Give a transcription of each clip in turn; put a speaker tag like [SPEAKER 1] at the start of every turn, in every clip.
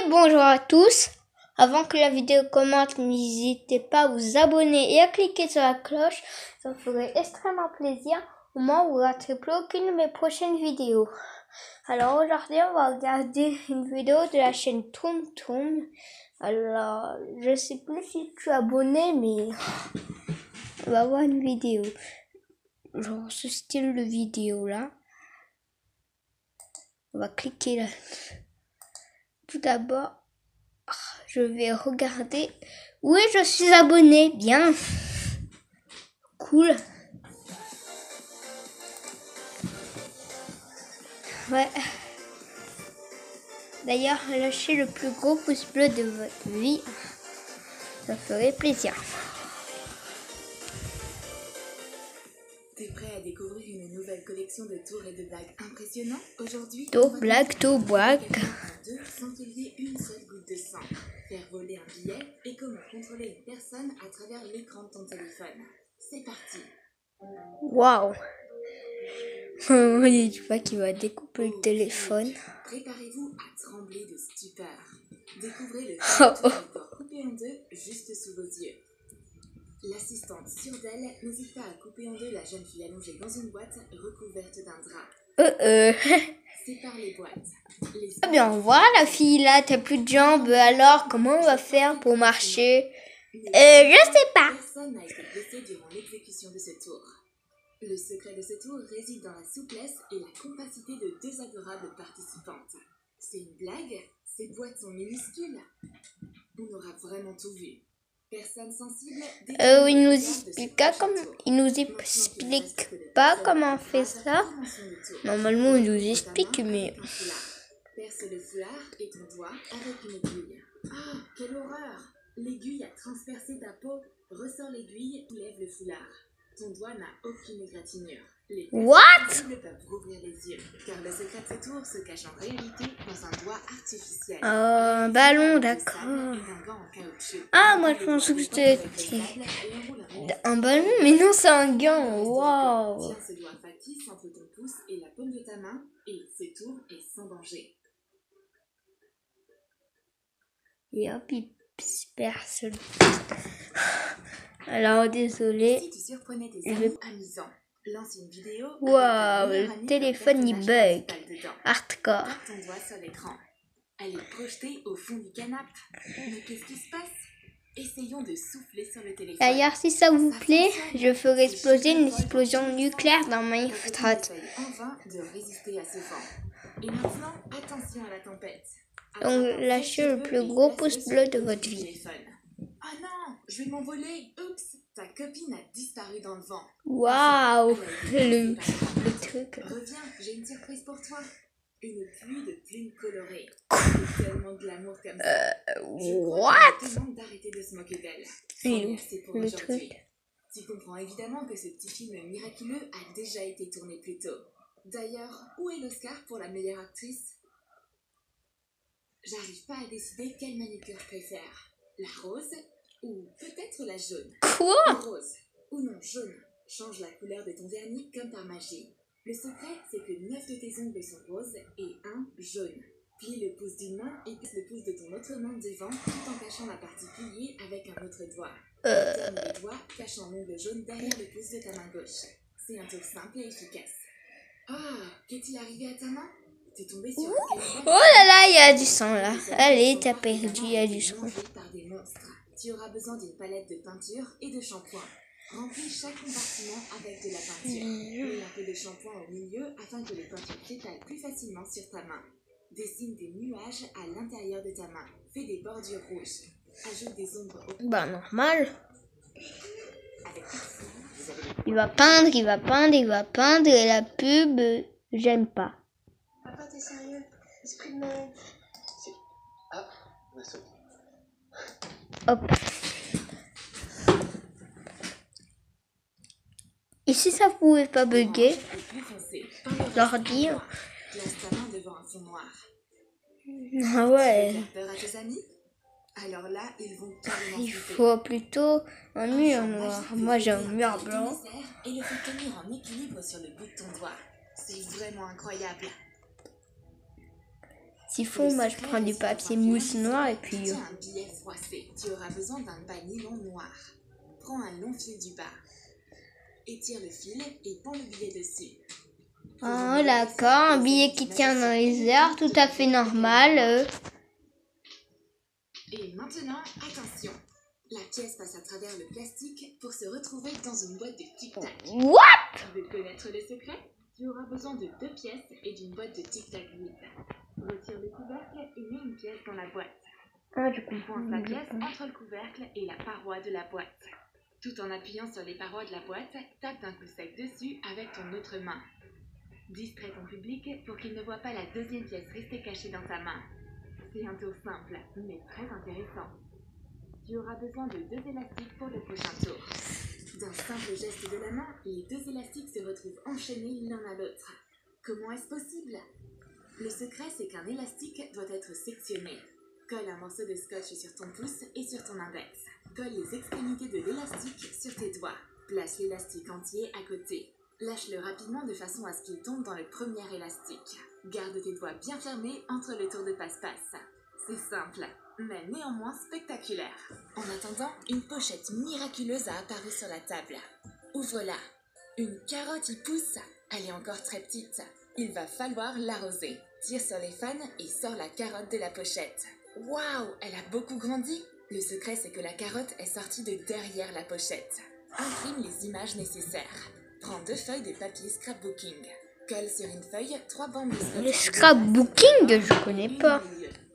[SPEAKER 1] Bonjour à tous. Avant que la vidéo commence, n'hésitez pas à vous abonner et à cliquer sur la cloche. Ça me ferait extrêmement plaisir. Au moins, vous ne raterez plus aucune de mes prochaines vidéos. Alors aujourd'hui, on va regarder une vidéo de la chaîne Toum Toum. Alors, je sais plus si tu es abonné, mais on va voir une vidéo. Genre ce style de vidéo là. On va cliquer là. Tout d'abord, je vais regarder. Oui, je suis abonné. Bien. Cool. Ouais. D'ailleurs, lâchez le plus gros pouce bleu de votre vie. Ça ferait plaisir.
[SPEAKER 2] T'es prêt à découvrir une nouvelle collection de tours et de blagues impressionnants? Aujourd'hui,
[SPEAKER 1] Tout blague.
[SPEAKER 2] sans qu'il y ait une seule goutte de sang. Faire voler un billet et comment contrôler une personne à travers l'écran de ton téléphone. C'est parti.
[SPEAKER 1] Waouh. Tu vois qu'il va découper le téléphone.
[SPEAKER 2] Préparez-vous à trembler de stupeur. Découvrez le corps coupé en deux juste sous vos yeux. L'assistante sûre d'elle n'hésite pas à couper en deux la jeune fille allongée dans une boîte recouverte d'un drap. Sépare les boîtes.
[SPEAKER 1] Ah bien, voilà la fille là, t'as plus de jambes, alors comment on va faire pour marcher? Je sais pas.
[SPEAKER 2] Personne n'a été blessé durant l'exécution de ce tour. Le secret de ce tour réside dans la souplesse et la compacité de deux adorables participantes. C'est une blague? Ces boîtes sont minuscules. On aura vraiment tout vu. Personne sensible.
[SPEAKER 1] Il nous explique pas comment on fait ça. Normalement, il nous explique, mais.
[SPEAKER 2] Perce le foulard et ton doigt avec une aiguille. Ah, quelle horreur! L'aiguille a transpercé ta peau. Ressort l'aiguille, lève le foulard. Ton doigt n'a aucune égratignure. Les personnes peuvent rouvrir les yeux, car le secret de ce tour se cache en réalité dans un doigt artificiel.
[SPEAKER 1] Un ballon, d'accord. Ah, moi je pensais que c'était un ballon, mais non, c'est un gant. Waouh!
[SPEAKER 2] Tiens ce doigt factice entre ton pouce et la paume de ta main, et ce tour est sans danger.
[SPEAKER 1] Et hop, il perce le. Alors, désolé.
[SPEAKER 2] Si tu surprenais tes amis amusants, lance une vidéo.
[SPEAKER 1] Waouh, le téléphone il bug. Hardcore.
[SPEAKER 2] Tape ton doigt sur l'écran. Elle est projetée au fond du canapé. Mais qu'est-ce qui se passe? Essayons de souffler sur le téléphone.
[SPEAKER 1] D'ailleurs, si ça vous plaît, je ferai exploser une explosion nucléaire dans Minecraft.
[SPEAKER 2] En vain de résister à ce vent. Et maintenant, attention à la tempête.
[SPEAKER 1] Donc, lâchez le plus gros pouce bleu de votre vie.
[SPEAKER 2] Ah non, je vais m'envoler. Oups, ta copine a disparu dans le vent.
[SPEAKER 1] Waouh, le truc.
[SPEAKER 2] Reviens, j'ai une surprise pour toi. Une pluie de plumes colorées. Tellement de l'amour comme ça.
[SPEAKER 1] What?
[SPEAKER 2] Je demande d'arrêter de se moquer d'elle. C'est pour
[SPEAKER 1] le truc.
[SPEAKER 2] Tu comprends évidemment que ce petit film miraculeux a déjà été tourné plus tôt. D'ailleurs, où est l'Oscar pour la meilleure actrice? J'arrive pas à décider quelle manicure je préfère. La rose ou peut-être la jaune?
[SPEAKER 1] Quoi?
[SPEAKER 2] Rose ou non jaune. Change la couleur de ton vernis comme par magie. Le secret, c'est que 9 de tes ongles sont roses et 1 jaune. Plie le pouce d'une main et plie le pouce de ton autre main devant tout en cachant la partie pliée avec un autre doigt. Ferme le doigt, cachant l'ongle jaune derrière le pouce de ta main gauche. C'est un tour simple et efficace. Ah, qu'est-il arrivé à ta main? T'es tombé sur un canapé.
[SPEAKER 1] Oh là là, il y a du sang là. Allez, t'as perdu, il y a du sang.
[SPEAKER 2] Par des monstres. Tu auras besoin d'une palette de peinture et de shampoing. Remplis chaque compartiment avec de la peinture. Mets un peu de shampoing au milieu afin que les peintures s'étalent plus facilement sur ta main. Dessine des nuages à l'intérieur de ta main. Fais des bordures rouges. Ajoute des ombres au...
[SPEAKER 1] Bah normal. Il va peindre et la pub, j'aime pas.
[SPEAKER 3] Papa, t'es sérieux? Esprit de malade.
[SPEAKER 4] Ah, on a sauté.
[SPEAKER 1] Hop. Et si ça pouvait pas bugger, l'ordi.
[SPEAKER 2] Place ta main devant un fond noir.
[SPEAKER 1] Ah ouais.
[SPEAKER 2] Faire peur à tes amis? Alors là, ils vont carrément
[SPEAKER 1] Il
[SPEAKER 2] flipper.
[SPEAKER 1] faut plutôt un mur noir. Moi j'ai un mur blanc.
[SPEAKER 2] Et le fait tenir en équilibre sur le bout de ton doigt. C'est vraiment incroyable.
[SPEAKER 1] S'il faut, moi je prends du papier mousse noir et puis...
[SPEAKER 2] Tiens un billet froissé. Tu auras besoin d'un bas nylon noir. Prends un long fil du bas. Étire le fil et pends le billet dessus.
[SPEAKER 1] Oh d'accord, un billet qui tient dans les airs, tout à fait normal.
[SPEAKER 2] Et maintenant, attention. La pièce passe à travers le plastique pour se retrouver dans une boîte de tic-tac.
[SPEAKER 1] What?
[SPEAKER 2] Tu veux connaître le secret? Tu auras besoin de 2 pièces et d'une boîte de tic-tac vide. Retire le couvercle et mets une pièce dans la boîte.
[SPEAKER 1] Ah, je comprends.
[SPEAKER 2] Coince la pièce entre le couvercle et la paroi de la boîte. Tout en appuyant sur les parois de la boîte, tape d'un coup sec dessus avec ton autre main. Distrais ton public pour qu'il ne voit pas la deuxième pièce rester cachée dans ta main. C'est un tour simple, mais très intéressant. Tu auras besoin de 2 élastiques pour le prochain tour. D'un simple geste de la main, les 2 élastiques se retrouvent enchaînés l'un à l'autre. Comment est-ce possible? Le secret, c'est qu'un élastique doit être sectionné. Colle un morceau de scotch sur ton pouce et sur ton index. Colle les extrémités de l'élastique sur tes doigts. Place l'élastique entier à côté. Lâche-le rapidement de façon à ce qu'il tombe dans le premier élastique. Garde tes doigts bien fermés entre le tour de passe-passe. C'est simple, mais néanmoins spectaculaire. En attendant, une pochette miraculeuse a apparu sur la table. Ouvre-la. Une carotte y pousse. Elle est encore très petite. Il va falloir l'arroser. Tire sur les fans et sors la carotte de la pochette. Waouh, elle a beaucoup grandi. Le secret, c'est que la carotte est sortie de derrière la pochette. Imprime les images nécessaires. Prends 2 feuilles de papier scrapbooking. Colle sur une feuille 3 bandes de scotch.
[SPEAKER 1] Le scrapbooking, je connais pas.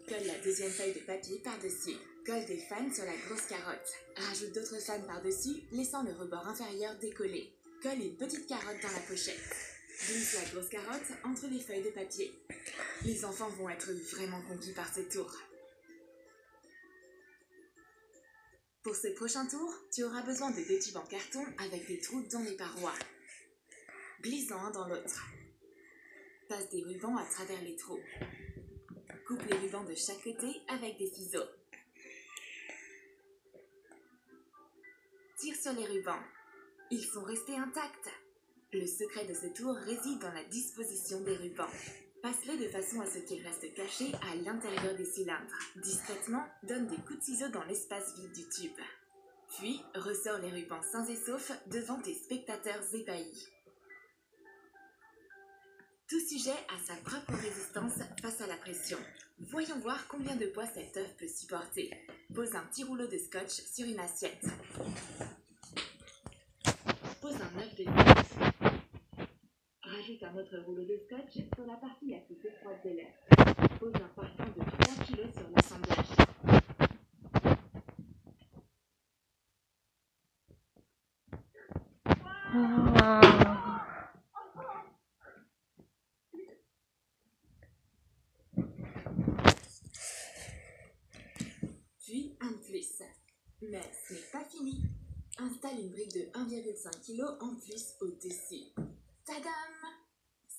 [SPEAKER 2] Colle la deuxième feuille de papier par-dessus. Colle des fans sur la grosse carotte. Rajoute d'autres fans par-dessus, laissant le rebord inférieur décollé. Colle une petite carotte dans la pochette. Glisse la grosse carotte entre les feuilles de papier. Les enfants vont être vraiment conquis par ce tour. Pour ce prochain tour, tu auras besoin de 2 tubes en carton avec des trous dans les parois. Glisse-en un dans l'autre. Passe des rubans à travers les trous. Coupe les rubans de chaque côté avec des ciseaux. Tire sur les rubans. Ils sont restés intacts. Le secret de ce tour réside dans la disposition des rubans. Passe-les de façon à ce qu'ils restent cachés à l'intérieur des cylindres. Discrètement, donne des coups de ciseaux dans l'espace vide du tube. Puis, ressors les rubans sains et saufs devant tes spectateurs ébahis. Tout sujet a sa propre résistance face à la pression. Voyons voir combien de poids cet œuf peut supporter. Pose un petit rouleau de scotch sur une assiette. Pose un œuf dessus. Rajoute un autre rouleau de scotch sur la partie la plus étroite de l'œuf. Pose un parfum de 3 kg sur l'assemblage. Puis un plus. Mais ce n'est pas fini. Installe une brique de 1,5 kg en plus au-dessus. Tadam!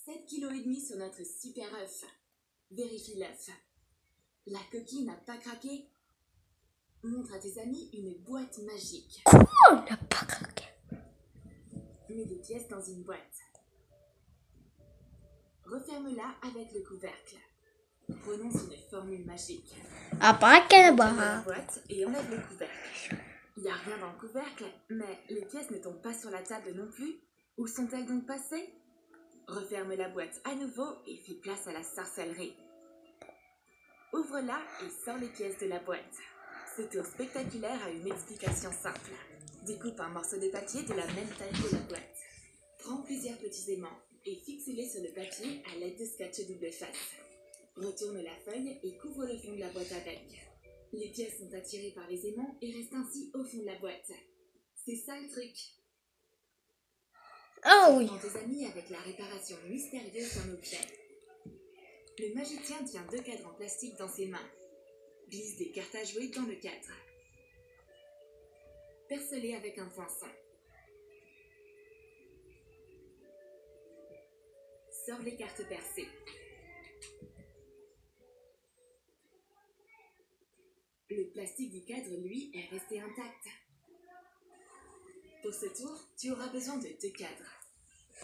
[SPEAKER 2] 7,5 kg sur notre super œuf. Vérifie l'œuf. La coquille n'a pas craqué. Montre à tes amis une boîte magique.
[SPEAKER 1] Quoi? Elle n'a pas craqué.
[SPEAKER 2] Mets des pièces dans une boîte. Referme-la avec le couvercle. Prononce une formule magique. Ferme la
[SPEAKER 1] Abracadabra.
[SPEAKER 2] boîte et enlève le couvercle. Il n'y a rien dans le couvercle, mais les pièces ne tombent pas sur la table non plus. Où sont-elles donc passées? Referme la boîte à nouveau et fais place à la sorcellerie. Ouvre-la et sors les pièces de la boîte. Ce tour spectaculaire a une explication simple. Découpe un morceau de papier de la même taille que la boîte. Prends plusieurs petits aimants et fixe-les sur le papier à l'aide de scotch double face. Retourne la feuille et couvre le fond de la boîte avec. Les pièces sont attirées par les aimants et restent ainsi au fond de la boîte. C'est ça le truc.
[SPEAKER 1] Ah oui.
[SPEAKER 2] Surprends tes amis avec la réparation mystérieuse d'un objet. Le magicien tient 2 cadres en plastique dans ses mains. Glisse des cartes à jouer dans le cadre. Perce-les avec un poinçon. Sors les cartes percées. Le plastique du cadre, lui, est resté intact. Pour ce tour, tu auras besoin de 2 cadres.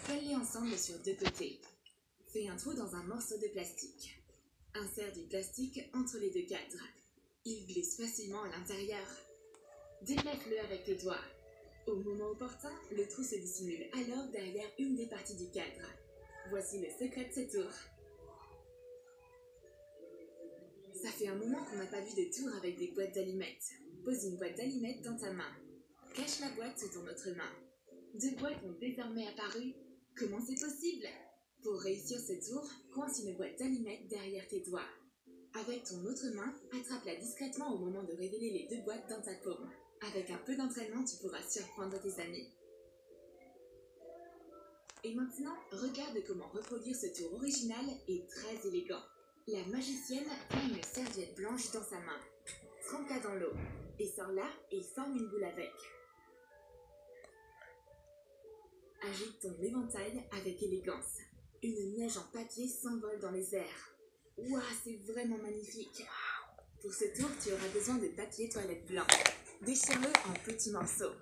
[SPEAKER 2] Colle-les ensemble sur 2 côtés. Fais un trou dans un morceau de plastique. Insère du plastique entre les deux cadres. Il glisse facilement à l'intérieur. Déplace-le avec tes doigts. Au moment opportun, le trou se dissimule alors derrière une des parties du cadre. Voici le secret de ce tour. Ça fait un moment qu'on n'a pas vu de tour avec des boîtes d'allumettes. Pose une boîte d'allumettes dans ta main. Cache la boîte sous ton autre main. Deux boîtes ont désormais apparu. Comment c'est possible? Pour réussir ce tour, coince une boîte d'allumettes derrière tes doigts. Avec ton autre main, attrape-la discrètement au moment de révéler les deux boîtes dans ta paume. Avec un peu d'entraînement, tu pourras surprendre tes amis. Et maintenant, regarde comment reproduire ce tour original et très élégant. La magicienne prend une serviette blanche dans sa main. Trempe-la dans l'eau. Et sors-la et forme une boule avec. Agite ton éventail avec élégance. Une neige en papier s'envole dans les airs. Waouh, c'est vraiment magnifique. Pour ce tour, tu auras besoin de papier toilette blanc. Déchire-le en petits morceaux.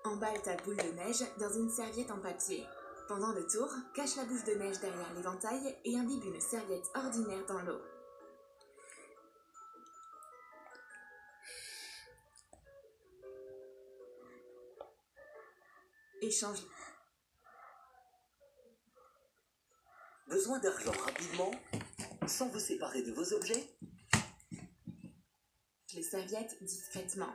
[SPEAKER 2] Emballe ta boule de neige dans une serviette en papier. Pendant le tour, cache la boule de neige derrière l'éventail et imbibe une serviette ordinaire dans l'eau. Échange.
[SPEAKER 5] Besoin d'argent rapidement, sans vous séparer de vos objets?
[SPEAKER 2] Les serviettes discrètement.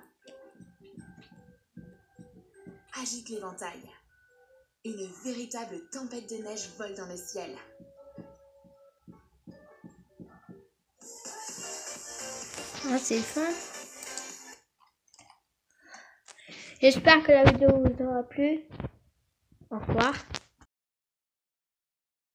[SPEAKER 2] Agite l'éventail. Une véritable tempête de neige vole dans le ciel.
[SPEAKER 1] Ah, c'est fin. J'espère que la vidéo vous aura plu. Au revoir.